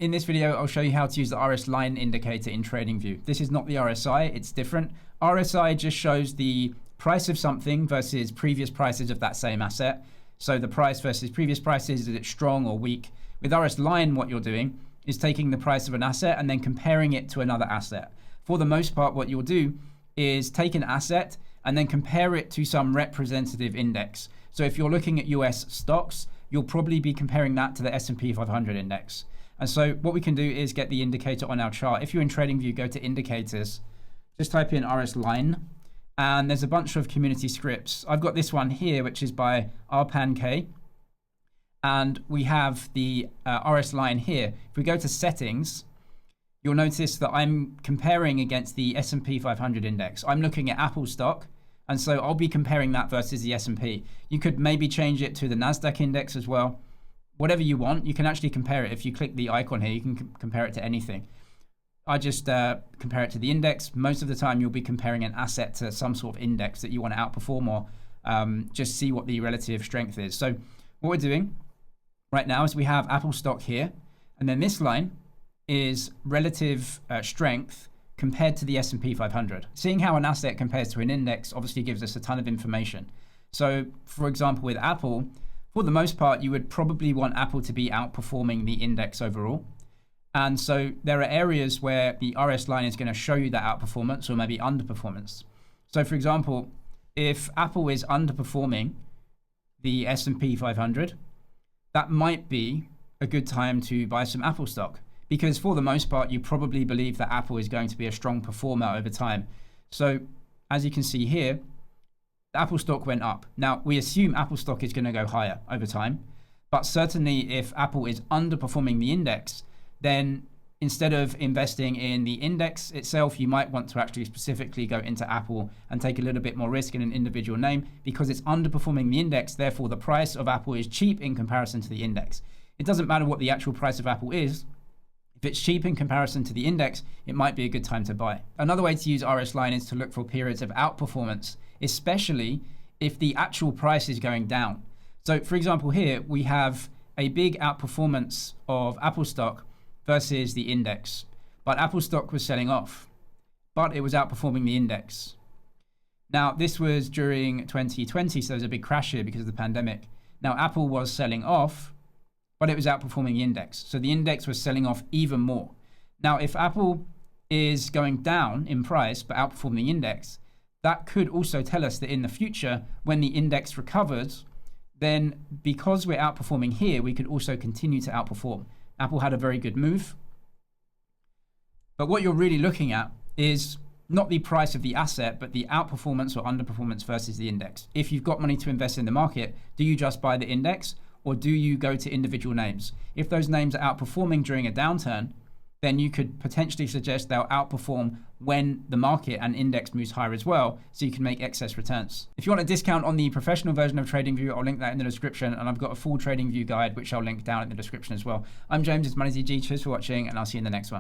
In this video, I'll show you how to use the RS line indicator in TradingView. This is not the RSI, it's different. RSI just shows the price of something versus previous prices of that same asset. So the price versus previous prices, is it strong or weak? With RS line, what you're doing is taking the price of an asset and then comparing it to another asset. For the most part, what you'll do is take an asset and then compare it to some representative index. So if you're looking at US stocks, you'll probably be comparing that to the S&P 500 index. And so what we can do is get the indicator on our chart. If you're in TradingView, go to indicators, just type in RS line, and there's a bunch of community scripts. I've got this one here, which is by rpan, and we have the RS line here. If we go to settings, you'll notice that I'm comparing against the S&P 500 index. I'm looking at Apple stock, and so I'll be comparing that versus the S&P. You could maybe change it to the NASDAQ index as well. Whatever you want, you can actually compare it. If you click the icon here, you can compare it to anything. I just compare it to the index. Most of the time, you'll be comparing an asset to some sort of index that you want to outperform or just see what the relative strength is. So what we're doing right now is we have Apple stock here, and then this line is relative strength compared to the S&P 500. Seeing how an asset compares to an index obviously gives us a ton of information. So for example, with Apple, for the most part, you would probably want Apple to be outperforming the index overall. And so there are areas where the RS line is going to show you that outperformance or maybe underperformance. So for example, if Apple is underperforming the S&P 500, that might be a good time to buy some Apple stock, because for the most part, you probably believe that Apple is going to be a strong performer over time. So as you can see here, Apple stock went up. Now, we assume Apple stock is going to go higher over time, but certainly if Apple is underperforming the index, then instead of investing in the index itself, you might want to actually specifically go into Apple and take a little bit more risk in an individual name because it's underperforming the index. Therefore, the price of Apple is cheap in comparison to the index. It doesn't matter what the actual price of Apple is. If it's cheap in comparison to the index, it might be a good time to buy. Another way to use RS line is to look for periods of outperformance, especially if the actual price is going down. So for example, here we have a big outperformance of Apple stock versus the index, but Apple stock was selling off, but it was outperforming the index. Now this was during 2020, so there was a big crash here because of the pandemic. Now Apple was selling off, but it was outperforming the index. So the index was selling off even more. Now, if Apple is going down in price, but outperforming the index, that could also tell us that in the future, when the index recovers, then because we're outperforming here, we could also continue to outperform. Apple had a very good move. But what you're really looking at is not the price of the asset, but the outperformance or underperformance versus the index. If you've got money to invest in the market, do you just buy the index? Or do you go to individual names? If those names are outperforming during a downturn, then you could potentially suggest they'll outperform when the market and index moves higher as well, so you can make excess returns. If you want a discount on the professional version of TradingView, I'll link that in the description, and I've got a full TradingView guide, which I'll link down in the description as well. I'm James, it's MoneyZG. Cheers for watching, and I'll see you in the next one.